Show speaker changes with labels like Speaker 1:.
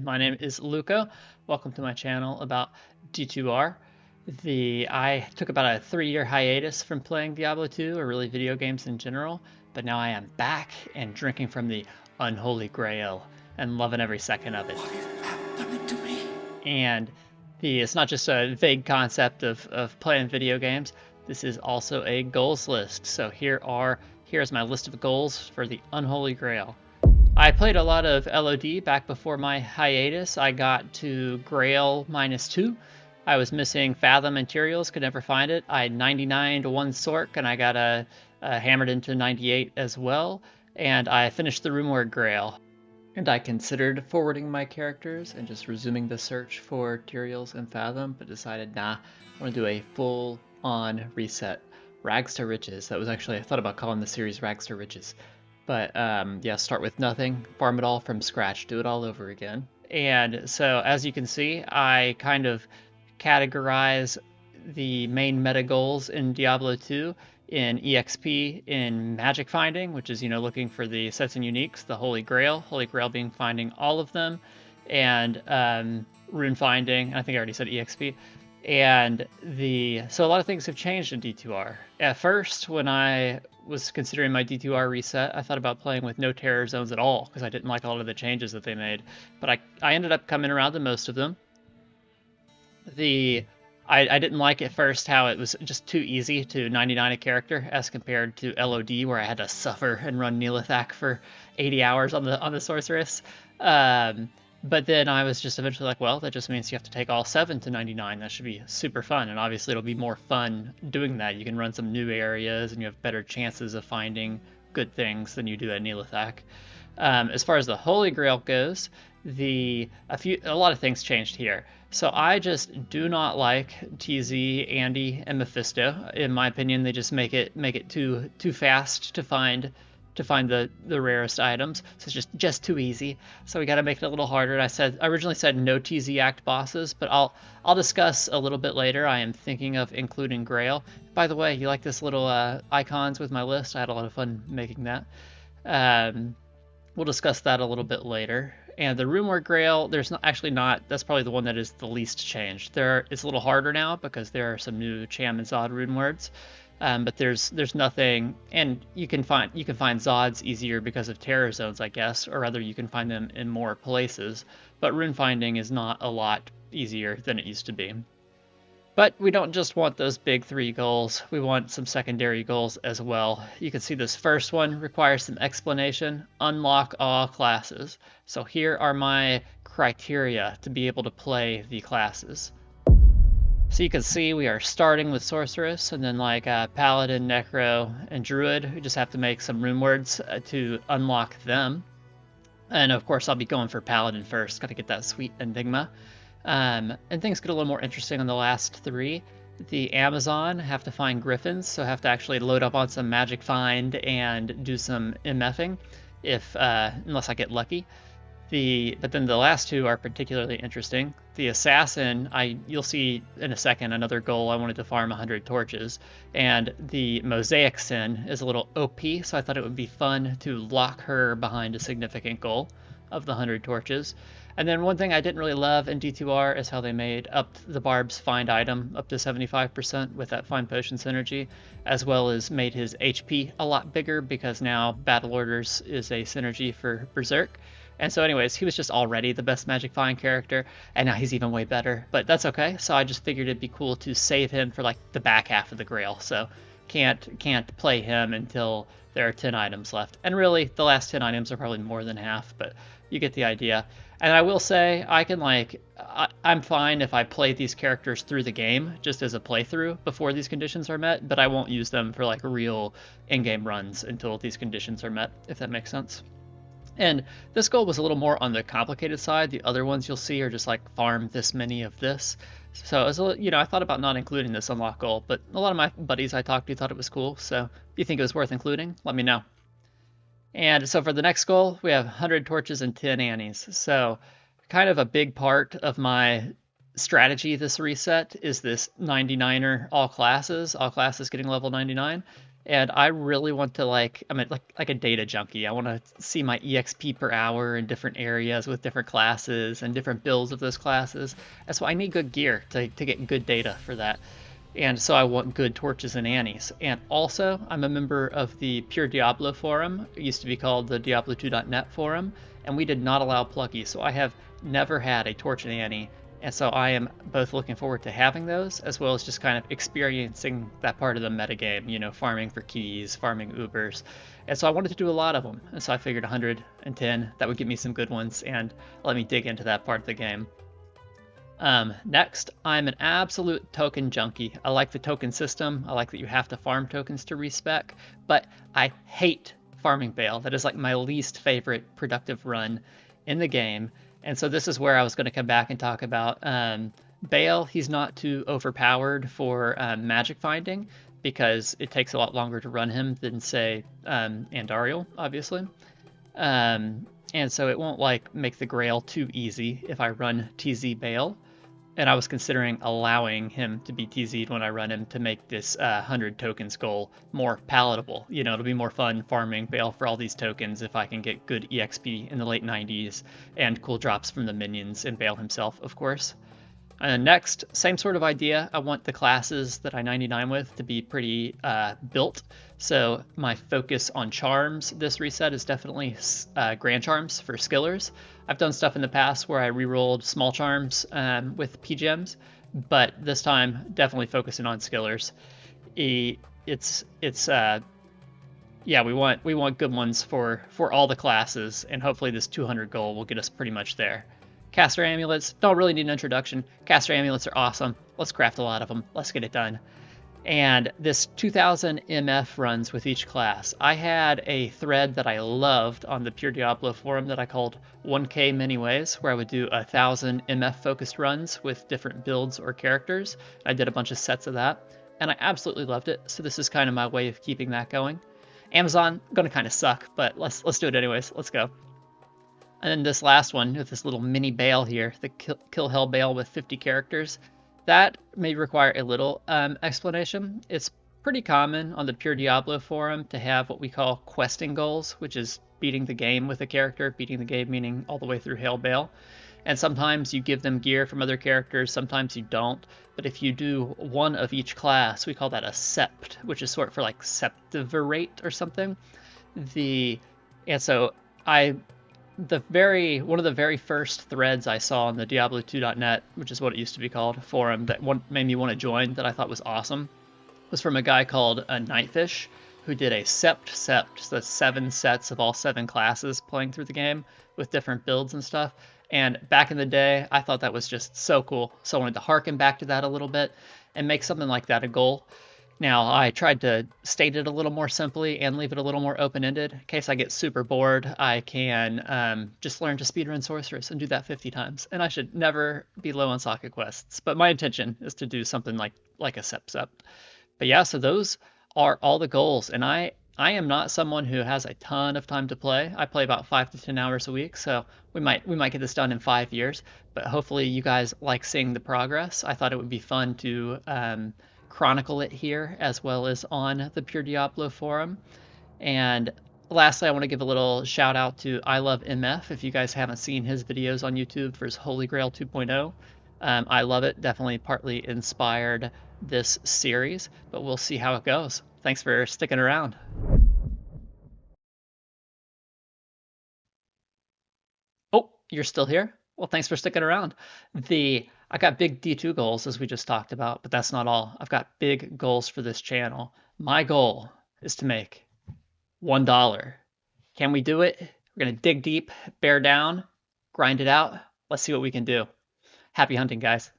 Speaker 1: My name is Luca. Welcome to my channel about D2R. I took about a 3-year hiatus from playing Diablo II, or really video games in general, but now I am back and drinking from the Unholy Grail and loving every second of it.
Speaker 2: What is happening to me?
Speaker 1: And it's not just a vague concept of playing video games. This is also a goals list. So here's my list of goals for the Unholy Grail. I played a lot of LOD back before my hiatus. I got to Grail -2. I was missing Fathom materials, could never find it. I 99'd one Sork, and I got hammered into 98 as well. And I finished the Rumored Grail. And I considered forwarding my characters and just resuming the search for Tyraels and Fathom, but decided, nah, I want to do a full-on reset. Rags to Riches. That was actually, I thought about calling the series Rags to Riches. But yeah, start with nothing, farm it all from scratch, do it all over again. And so as you can see, I kind of categorize the main meta goals in Diablo 2 in EXP, in magic finding, which is, looking for the sets and uniques, the Holy Grail being finding all of them, and rune finding, I think I already said EXP. And so a lot of things have changed in D2R. At first, when I was considering my D2R reset, I thought about playing with no terror zones at all, because I didn't like a lot of the changes that they made. But I ended up coming around to most of them. I didn't like at first how it was just too easy to 99 a character as compared to LOD, where I had to suffer and run Neelithak for 80 hours on the sorceress. But then I was just eventually like, well, that just means you have to take all 7 to 99. That should be super fun, and obviously it'll be more fun doing that. You can run some new areas, and you have better chances of finding good things than you do at Neelithak. As far as the Holy Grail goes, a lot of things changed here. So I just do not like TZ, Andy, and Mephisto. In my opinion, they just make it too fast to find the rarest items. So it's just too easy. So we got to make it a little harder. I originally said no TZ Act bosses, but I'll discuss a little bit later. I am thinking of including Grail. By the way, you like this little icons with my list? I had a lot of fun making that. We'll discuss that a little bit later. And the Rumored Grail, that's probably the one that is the least changed. It's a little harder now because there are some new Cham and Zod rune words. But there's nothing, and you can find Zods easier because of terror zones, I guess, or rather you can find them in more places. But rune finding is not a lot easier than it used to be. But we don't just want those big 3 goals, we want some secondary goals as well. You can see this first one requires some explanation: unlock all classes. So here are my criteria to be able to play the classes. So you can see we are starting with Sorceress, and then like Paladin, Necro, and Druid. We just have to make some rune words to unlock them. And of course I'll be going for Paladin first, gotta get that sweet Enigma. And things get a little more interesting on the last 3. The Amazon have to find griffins, so have to actually load up on some magic find and do some MFing, unless I get lucky. But then the last 2 are particularly interesting. The Assassin, you'll see in a second another goal. I wanted to farm 100 torches, and the Mosaic Sin is a little OP, so I thought it would be fun to lock her behind a significant goal of the 100 torches. And then one thing I didn't really love in D2R is how they made up the Barb's find item up to 75% with that find potion synergy, as well as made his HP a lot bigger because now Battle Orders is a synergy for Berserk. And so anyways, he was just already the best Magic Find character, and now he's even way better. But that's okay, so I just figured it'd be cool to save him for like the back half of the Grail. So can't play him until there are 10 items left. And really, the last 10 items are probably more than half, but you get the idea. And I will say, I'm fine if I play these characters through the game, just as a playthrough before these conditions are met, but I won't use them for like real in-game runs until these conditions are met, if that makes sense. And this goal was a little more on the complicated side. The other ones you'll see are just like farm this many of this. So I thought about not including this unlock goal, but a lot of my buddies I talked to thought it was cool. So if you think it was worth including, let me know. And so for the next goal, we have 100 torches and 10 Annies. So kind of a big part of my strategy this reset is this 99er all classes getting level 99. And I really want to like a data junkie. I want to see my EXP per hour in different areas with different classes and different builds of those classes. That's why I need good gear to get good data for that. And so I want good torches and annies. And also, I'm a member of the Pure Diablo forum. It used to be called the Diablo2.net forum, and we did not allow pluggies. So I have never had a torch and annie. And so I am both looking forward to having those, as well as just kind of experiencing that part of the metagame, farming for keys, farming Ubers. And so I wanted to do a lot of them. And so I figured 110, that would give me some good ones and let me dig into that part of the game. Next, I'm an absolute token junkie. I like the token system. I like that you have to farm tokens to respec, but I hate farming Bale. That is like my least favorite productive run in the game. And so this is where I was going to come back and talk about Bale. He's not too overpowered for magic finding because it takes a lot longer to run him than, say, Andariel, obviously. And so it won't like make the Grail too easy if I run TZ Bale. And I was considering allowing him to be TZ'd when I run him to make this 100 tokens goal more palatable. It'll be more fun farming Bale for all these tokens if I can get good EXP in the late 90s and cool drops from the minions and Bale himself, of course. Next, same sort of idea. I want the classes that I 99 with to be pretty built. So my focus on charms this reset is definitely grand charms for skillers. I've done stuff in the past where I rerolled small charms with PGMs, but this time definitely focusing on skillers. Yeah, we want good ones for all the classes, and hopefully this 200 goal will get us pretty much there. Caster amulets don't really need an introduction. Caster amulets are awesome. Let's craft a lot of them. Let's get it done. And this 2000 MF runs with each class. I had a thread that I loved on the Pure Diablo forum that I called 1K Many Ways, where I would do 1,000 MF focused runs with different builds or characters. I did a bunch of sets of that, and I absolutely loved it. So this is kind of my way of keeping that going. Amazon, gonna kind of suck, but let's do it anyways. Let's go. And then this last one with this little mini Bale here, the Kill Hell Bale with 50 characters, that may require a little explanation. It's pretty common on the Pure Diablo forum to have what we call questing goals, which is beating the game with a character, beating the game meaning all the way through Hell Bale. And sometimes you give them gear from other characters, sometimes you don't. But if you do one of each class, we call that a sept, which is short for like septivirate or something. And so one of the very first threads I saw on the Diablo2.net, which is what it used to be called, forum that made me want to join, that I thought was awesome, was from a guy called Nightfish, who did a sept, so that's 7 sets of all 7 classes playing through the game with different builds and stuff. And back in the day, I thought that was just so cool. So I wanted to harken back to that a little bit and make something like that a goal. Now, I tried to state it a little more simply and leave it a little more open-ended. In case I get super bored, I can just learn to speedrun Sorceress and do that 50 times. And I should never be low on socket quests. But my intention is to do something like a Sept. But yeah, so those are all the goals. And I am not someone who has a ton of time to play. I play about 5 to 10 hours a week, so we might get this done in 5 years. But hopefully you guys like seeing the progress. I thought it would be fun to chronicle it here as well as on the Pure Diablo forum. And lastly, I want to give a little shout out to I Love MF. If you guys haven't seen his videos on YouTube for his Holy Grail 2.0, I love it. Definitely partly inspired this series, but we'll see how it goes. Thanks for sticking around. Oh, you're still here? Well, thanks for sticking around. I got big D2 goals as we just talked about, but that's not all. I've got big goals for this channel. My goal is to make $1. Can we do it? We're going to dig deep, bear down, grind it out. Let's see what we can do. Happy hunting, guys.